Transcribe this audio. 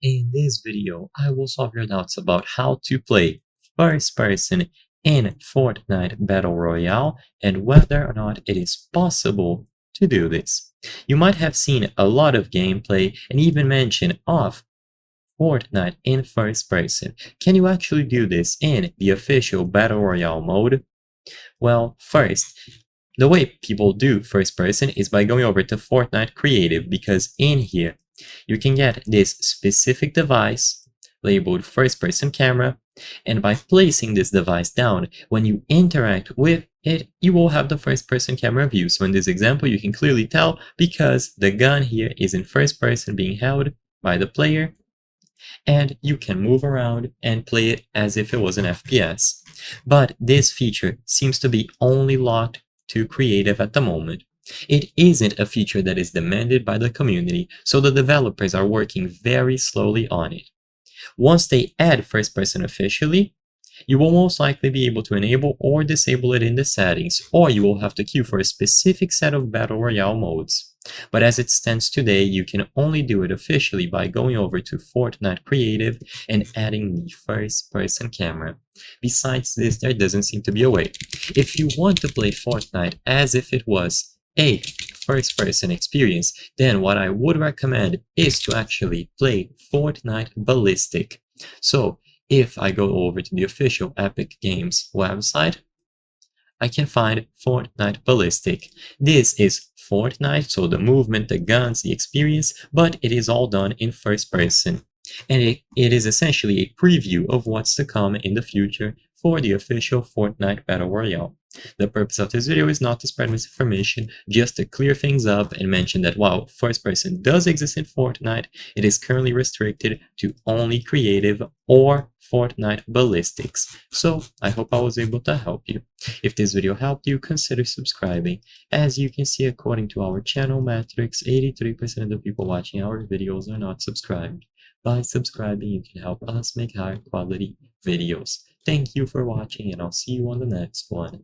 In this video, I will solve your doubts about how to play first person in Fortnite Battle Royale and whether or not it is possible to do this. You might have seen a lot of gameplay and even mention of Fortnite in first person. Can you actually do this in the official Battle Royale mode? Well, first, the way people do first person is by going over to Fortnite Creative, because in here you can get this specific device labeled first person camera, and by placing this device down, when you interact with it, you will have the first person camera view. So in this example, you can clearly tell because the gun here is in first person being held by the player, and you can move around and play it as if it was an FPS. But this feature seems to be only locked to creative at the moment. It isn't a feature that is demanded by the community, so the developers are working very slowly on it. Once they add first person officially, you will most likely be able to enable or disable it in the settings, or you will have to queue for a specific set of Battle Royale modes. But as it stands today, you can only do it officially by going over to Fortnite Creative and adding the first person camera. Besides this, there doesn't seem to be a way. If you want to play Fortnite as if it was a first person experience, then what I would recommend is to actually play Fortnite Ballistic. So if I go over to the official Epic Games website, I can find Fortnite Ballistic. This is Fortnite, so the movement, the guns, the experience, but it is all done in first person. And it is essentially a preview of what's to come in the future for the official Fortnite Battle Royale. The purpose of this video is not to spread misinformation, just to clear things up and mention that while first person does exist in Fortnite, it is currently restricted to only creative or Fortnite Ballistics. So I hope I was able to help you. If this video helped you, consider subscribing. As you can see, according to our channel metrics, 83% of the people watching our videos are not subscribed. By subscribing, you can help us make higher quality videos. Thank you for watching, and I'll see you on the next one.